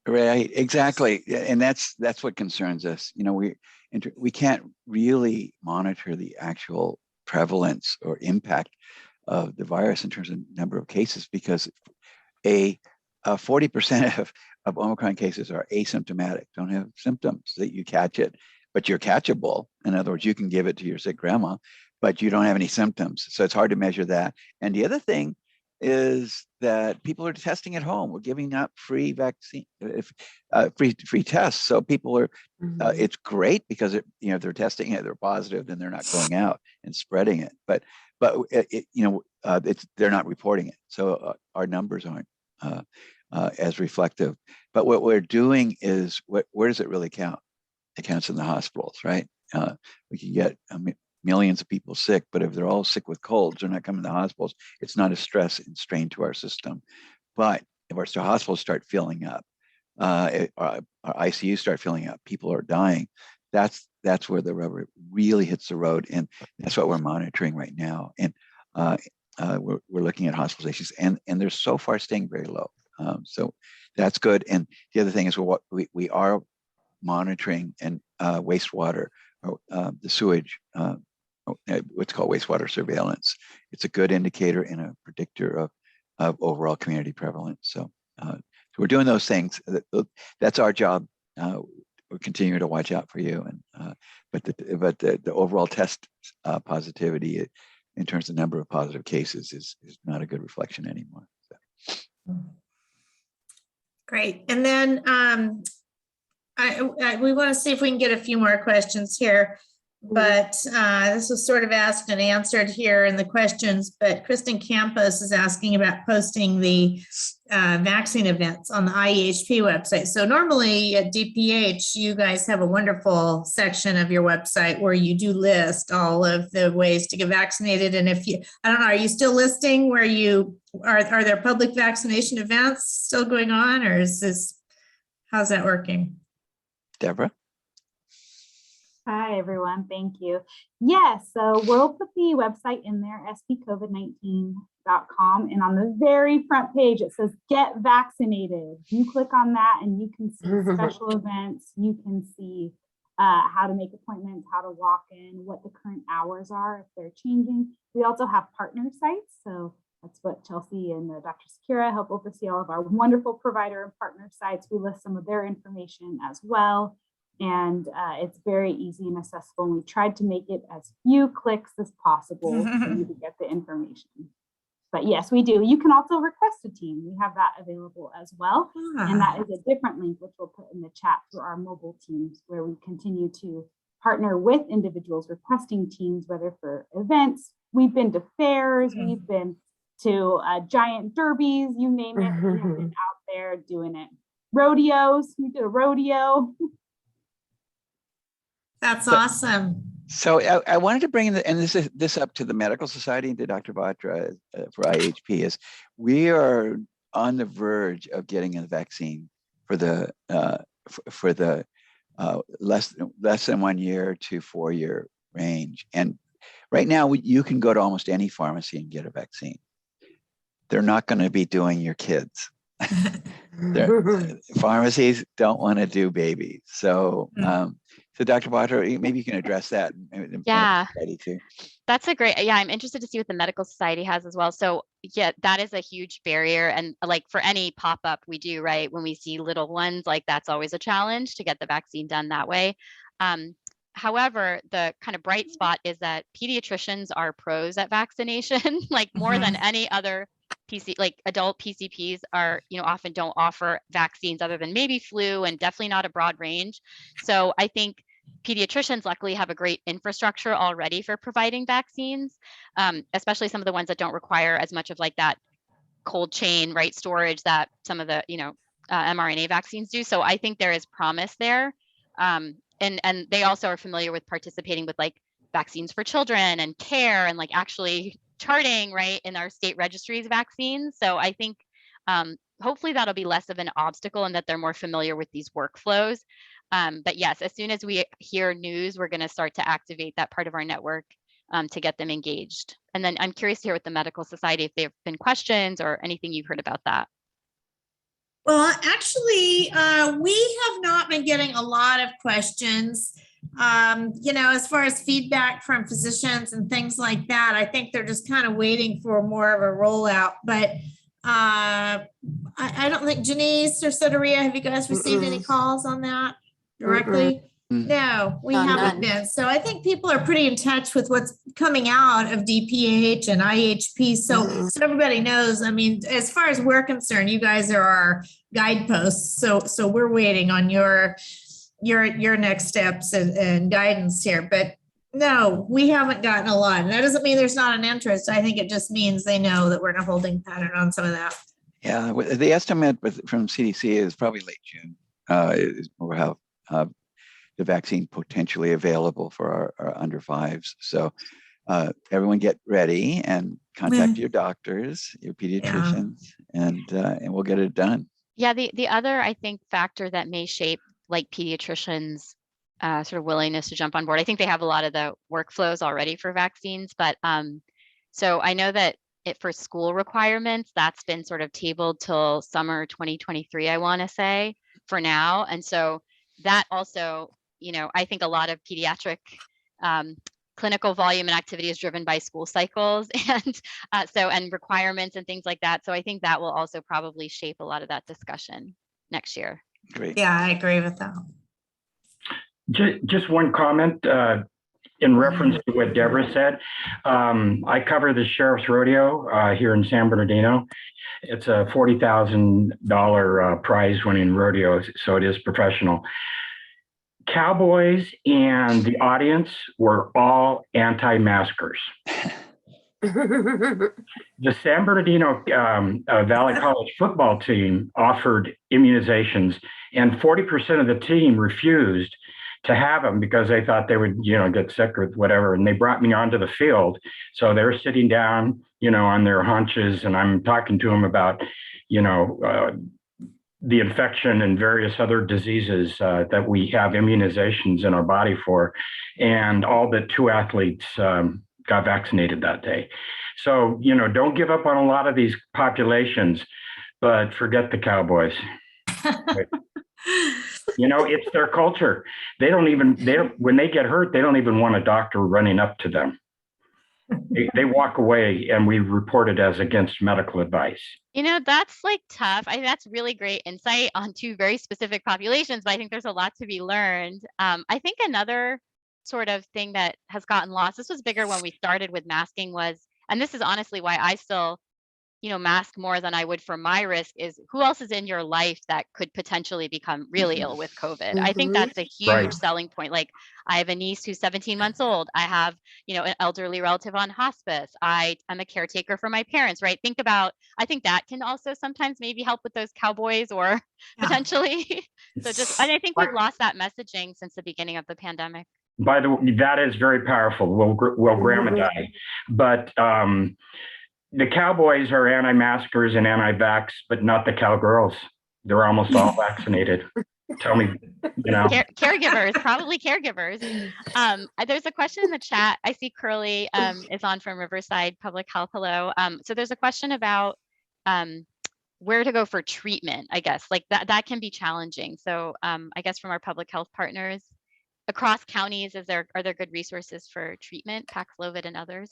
S2: Right, exactly, and that's what concerns us. We can't really monitor the actual prevalence or impact of the virus in terms of number of cases because 40% of Omicron cases are asymptomatic, don't have symptoms that you catch it, but you're catchable. In other words, you can give it to your sick grandma, but you don't have any symptoms. So it's hard to measure that. And the other thing is that people are testing at home. We're giving out free vaccine, free tests. So people are, it's great because they're testing it, they're positive, then they're not going out and spreading it. But they're not reporting it. So our numbers aren't as reflective. But what we're doing is, where does it really count? It counts in the hospitals, right? We can get millions of people sick, but if they're all sick with colds, they're not coming to hospitals. It's not a stress and strain to our system. But if our hospitals start filling up, our ICUs start filling up, people are dying, that's where the rubber really hits the road. And that's what we're monitoring right now. And we're looking at hospitalizations, and they're so far staying very low. So that's good. And the other thing is we are monitoring and wastewater, the sewage, what's called wastewater surveillance. It's a good indicator and a predictor of overall community prevalence. So we're doing those things. That's our job. We're continuing to watch out for you. And but the overall test positivity in terms of number of positive cases is not a good reflection anymore. So.
S1: Great. And then we want to see if we can get a few more questions here, but this was sort of asked and answered here in the questions, but Kristen Campos is asking about posting the vaccine events on the IEHP website. So normally at DPH, you guys have a wonderful section of your website where you do list all of the ways to get vaccinated. And if you, I don't know, are you still listing where you, are there public vaccination events still going on, or is this, how's that working?
S2: Deborah?
S7: Hi, everyone. Thank you. Yes, so we'll put the website in there, spcovid19.com. And on the very front page, it says get vaccinated. You click on that and you can see special events. You can see how to make appointments, how to walk in, what the current hours are, if they're changing. We also have partner sites. So that's what Chelsea and Dr. Sakura help oversee, all of our wonderful provider and partner sites. We list some of their information as well. And it's very easy and accessible. And we tried to make it as few clicks as possible for you to get the information. But yes, we do. You can also request a team. We have that available as well. And that is a different link, which we'll put in the chat, for our mobile teams, where we continue to partner with individuals requesting teams, whether for events. We've been to fairs, we've been to giant derbies, you name it. We have been out there doing it. Rodeos, we did a rodeo.
S1: That's awesome.
S2: So I wanted to bring this up to the Medical Society and to Dr. Batra for IEHP. Is we are on the verge of getting a vaccine for the less than 1 year to 4 year range. And right now you can go to almost any pharmacy and get a vaccine. They're not going to be doing your kids. Pharmacies don't want to do babies. So, so Dr. Batra, maybe you can address that.
S5: Yeah,
S2: too.
S5: That's a great, yeah, I'm interested to see what the Medical Society has as well. So yeah, that is a huge barrier. And like for any pop-up we do, right, when we see little ones, like that's always a challenge to get the vaccine done that way. However, the kind of bright spot is that pediatricians are pros at vaccination, like more than any other like adult PCPs are, often don't offer vaccines other than maybe flu, and definitely not a broad range. So I think pediatricians luckily have a great infrastructure already for providing vaccines, especially some of the ones that don't require as much of like that cold chain, right, storage that some of the, mRNA vaccines do. So I think there is promise there. And they also are familiar with participating with like vaccines for children and care, and like actually charting, right, in our state registries vaccines. So I think hopefully that'll be less of an obstacle, and that they're more familiar with these workflows. But yes, as soon as we hear news, we're going to start to activate that part of our network to get them engaged. And then I'm curious to hear with the Medical Society if there have been questions or anything you've heard about that.
S1: Well, actually, we have not been getting a lot of questions. As far as feedback from physicians and things like that, I think they're just kind of waiting for more of a rollout. But I don't think, Janice or Soteria, have you guys received any calls on that directly? No, we haven't been. So I think people are pretty in touch with what's coming out of DPH and IEHP. So everybody knows, I mean, as far as we're concerned, you guys are our guideposts. So we're waiting on your next steps and guidance here. But No, we haven't gotten a lot. And that doesn't mean there's not an interest. I think it just means they know that we're in a holding pattern on some of that.
S2: Yeah, the estimate from CDC is probably late June. We'll have the vaccine potentially available for our under fives. So everyone get ready and contact your doctors, your pediatricians, and we'll get it done.
S5: Yeah, the other, I think, factor that may shape like pediatricians' sort of willingness to jump on board. I think they have a lot of the workflows already for vaccines, but so I know that for school requirements, that's been sort of tabled till summer 2023, I want to say, for now. And so that also, you know, I think a lot of pediatric clinical volume and activity is driven by school cycles and and requirements and things like that. So I think that will also probably shape a lot of that discussion next year.
S2: Great.
S1: Yeah, I agree with that.
S8: Just one comment in reference to what Deborah said. I cover the Sheriff's Rodeo here in San Bernardino. It's a $40,000 prize winning rodeo, so it is professional. Cowboys and the audience were all anti-maskers. The San Bernardino Valley College football team offered immunizations, and 40% of the team refused to have them because they thought they would, get sick or whatever. And they brought me onto the field. So they're sitting down, on their haunches, and I'm talking to them about, the infection and various other diseases that we have immunizations in our body for. And all but 2 athletes got vaccinated that day. So, don't give up on a lot of these populations, but forget the Cowboys. It's their culture. When they get hurt, they don't even want a doctor running up to them. They walk away, and we report it as against medical advice.
S5: That's like tough. That's really great insight on 2 very specific populations, but I think there's a lot to be learned. I think another sort of thing that has gotten lost, this was bigger when we started with masking and this is honestly why I still, mask more than I would for my risk, is who else is in your life that could potentially become really ill with COVID. I think that's a huge selling point. Like, I have a niece who's 17 months old. I have, an elderly relative on hospice. I'm a caretaker for my parents, right? I think that can also sometimes maybe help with those Cowboys or potentially. And I think we've lost that messaging since the beginning of the pandemic.
S8: By the way, that is very powerful. Will grandma die? But the Cowboys are anti-maskers and anti-vax, but not the Cowgirls. They're almost all vaccinated. Tell me,
S5: Caregivers, probably caregivers. There's a question in the chat. I see Curly is on from Riverside Public Health. Hello. So there's a question about where to go for treatment, I guess. Like that can be challenging. So I guess from our public health partners across counties, are there good resources for treatment, Paxlovid and others?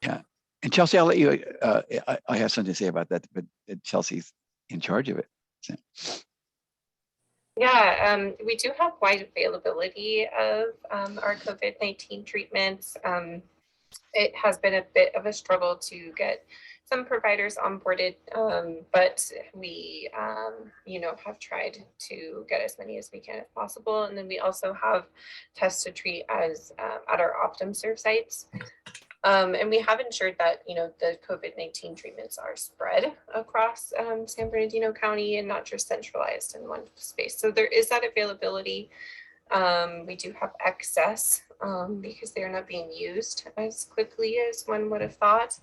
S2: Yeah. And Chelsea, I'll let you, I have something to say about that, but Chelsea's in charge of it. So.
S4: Yeah, we do have wide availability of our COVID-19 treatments. It has been a bit of a struggle to get some providers onboarded, but we, have tried to get as many as we can as possible. And then we also have Test to Treat as at our OptumServe sites. And we have ensured that, the COVID-19 treatments are spread across San Bernardino County and not just centralized in one space. So there is that availability. We do have excess because they are not being used as quickly as one would have thought.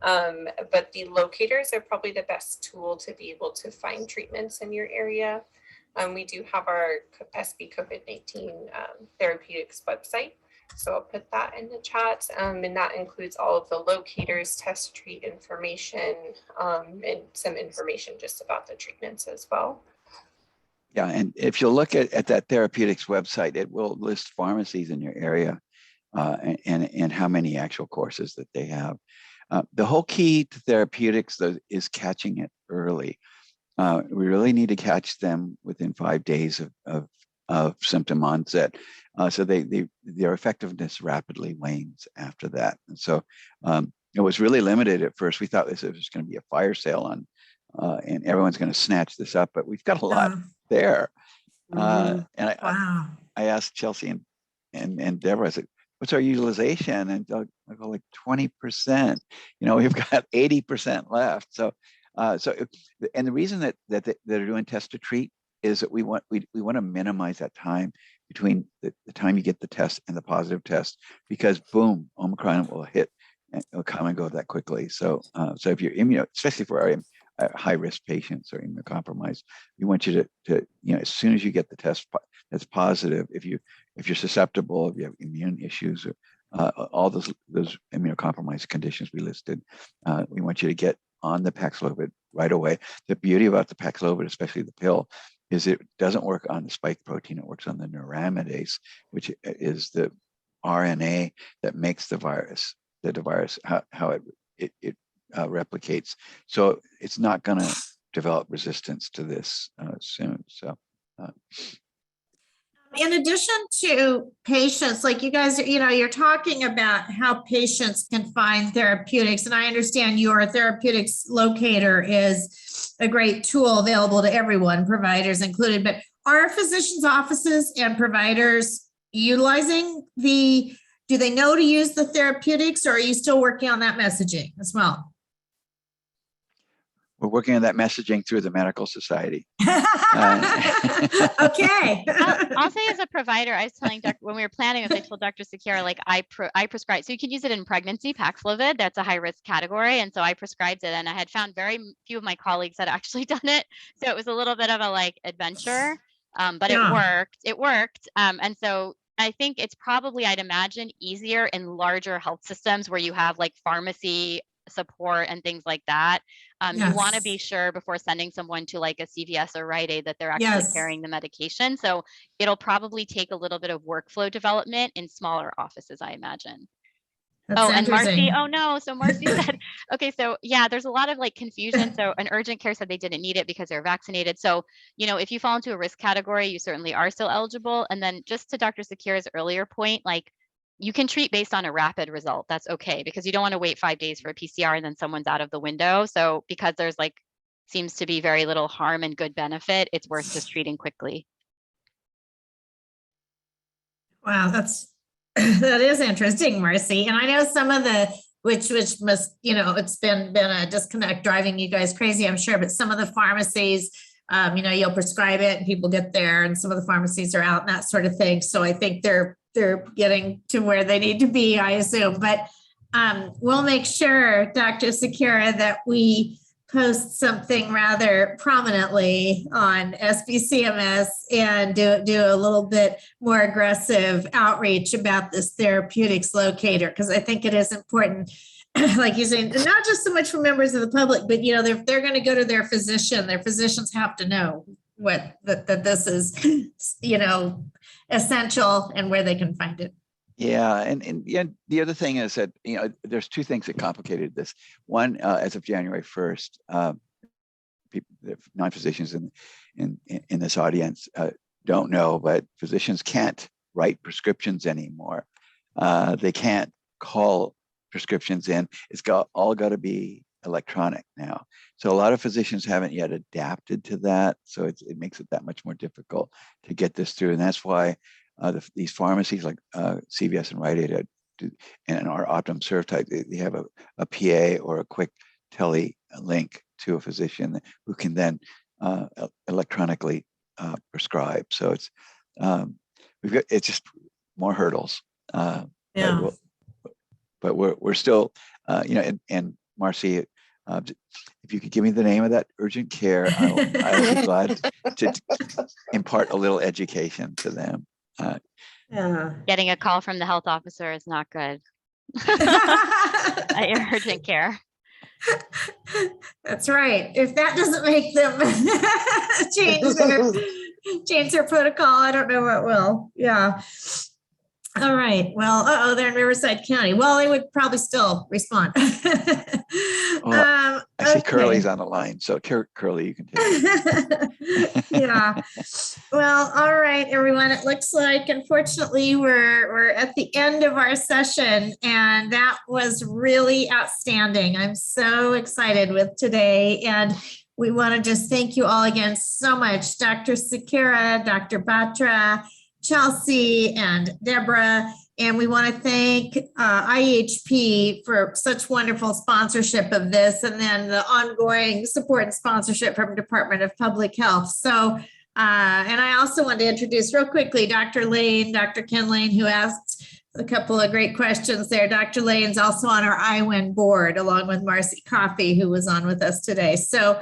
S4: But the locators are probably the best tool to be able to find treatments in your area. We do have our SB COVID-19 therapeutics website. So I'll put that in the chat, and that includes all of the locators, test treat information, and some information just about the treatments as well.
S2: Yeah, and if you look at that therapeutics website, it will list pharmacies in your area and how many actual courses that they have. The whole key to therapeutics, though, is catching it early. We really need to catch them within 5 days of symptom onset. So their effectiveness rapidly wanes after that. And so it was really limited at first. We thought this was going to be a fire sale on, and everyone's going to snatch this up, but we've got a lot there. And I asked Chelsea and and Deborah said, what's our utilization? And I go like 20%. You know, we've got 80% left. So, and the reason that they're doing test to treat is that we want to minimize that time between the time you get the test and the positive test, because boom, Omicron will hit and it'll come and go that quickly. So, so if you're especially for our high risk patients or immunocompromised, we want you to as soon as you get the test that's positive, if you're susceptible, if you have immune issues, or all those immunocompromised conditions we listed, we want you to get on the Paxlovid right away. The beauty about the Paxlovid, especially the pill, is it doesn't work on the spike protein. It works on the neuraminidase, which is the RNA that makes the virus, how it replicates. So it's not going to develop resistance to this soon. So.
S1: In addition to patients, like you guys, you're talking about how patients can find therapeutics, and I understand your therapeutics locator is a great tool available to everyone, providers included, but are physicians' offices and providers utilizing do they know to use the therapeutics, or are you still working on that messaging as well?
S2: We're working on that messaging through the medical society.
S1: Okay.
S5: I'll say as a provider, I was telling when we were planning this, I told Dr. Sakira, like I prescribe, so you can use it in pregnancy, Paxlovid, that's a high risk category. And so I prescribed it, and I had found very few of my colleagues had actually done it. So it was a little bit of a adventure, but it worked. And so I think it's probably, I'd imagine, easier in larger health systems where you have pharmacy support and things like that. You want to be sure before sending someone to a CVS or Rite Aid that they're actually carrying the medication. So it'll probably take a little bit of workflow development in smaller offices, I imagine. And Marcy, so Marcy said, okay, so yeah, there's a lot of confusion. So an urgent care said they didn't need it because they're vaccinated. So, if you fall into a risk category, you certainly are still eligible. And then just to Dr. Sakira's earlier point, you can treat based on a rapid result. That's okay, because you don't want to wait 5 days for a PCR and then someone's out of the window. So because there's seems to be very little harm and good benefit, it's worth just treating quickly.
S1: Wow, that is interesting, Marcy. And I know some of the which must, it's been a disconnect driving you guys crazy, I'm sure, but some of the pharmacies, you'll prescribe it and people get there, and some of the pharmacies are out and that sort of thing. So I think they're getting to where they need to be, I assume. But we'll make sure, Dr. Sakira, that we post something rather prominently on SBCMS and do a little bit more aggressive outreach about this therapeutics locator, because I think it is important, like you say, not just so much for members of the public, but they're going to go to their physician. Their physicians have to know that this is essential and where they can find it.
S2: Yeah, and the other thing is that there's two things that complicated this. One, as of January 1st, non-physicians in this audience don't know, but physicians can't write prescriptions anymore. They can't call prescriptions in. It's all got to be electronic now. So a lot of physicians haven't yet adapted to that. So it makes it that much more difficult to get this through, and that's why. These pharmacies like CVS and Rite Aid and our Optum Serve type, they have a PA or a quick tele link to a physician who can then electronically prescribe. So it's just more hurdles. But we're still and Marcy, if you could give me the name of that urgent care, I'll be glad to impart a little education to them.
S5: Getting a call from the health officer is not good. At your urgent care.
S1: That's right. If that doesn't make them change their protocol, I don't know what will. Yeah. All right. Well, they're in Riverside County. Well, they would probably still respond.
S2: I see Curly's on the line. So Curly, you can take it.
S1: Yeah. Well, all right, everyone. It looks like, unfortunately, we're at the end of our session, and that was really outstanding. I'm so excited with today, and we want to just thank you all again so much, Dr. Sakira, Dr. Batra, Chelsea and Deborah. And we want to thank IEHP for such wonderful sponsorship of this, and then the ongoing support and sponsorship from Department of Public Health. So, and I also want to introduce real quickly Dr. Lane, Dr. Ken Lane, who asked a couple of great questions there. Dr. Lane's also on our IWIN board, along with Marcy Coffey, who was on with us today. So,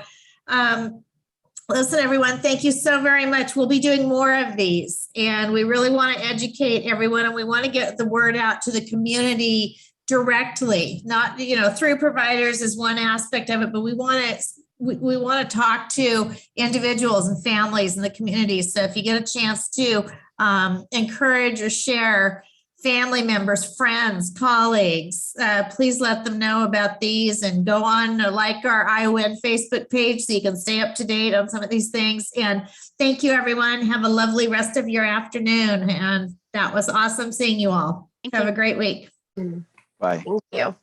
S1: listen, everyone, thank you so very much. We'll be doing more of these, and we really want to educate everyone, and we want to get the word out to the community directly, not, through providers is one aspect of it, but we want to talk to individuals and families in the community. So if you get a chance to encourage or share family members, friends, colleagues, please let them know about these, and go on to like our IWIN Facebook page so you can stay up to date on some of these things. And thank you, everyone. Have a lovely rest of your afternoon. And that was awesome seeing you all. Have a great week.
S2: Bye.
S6: Thank you.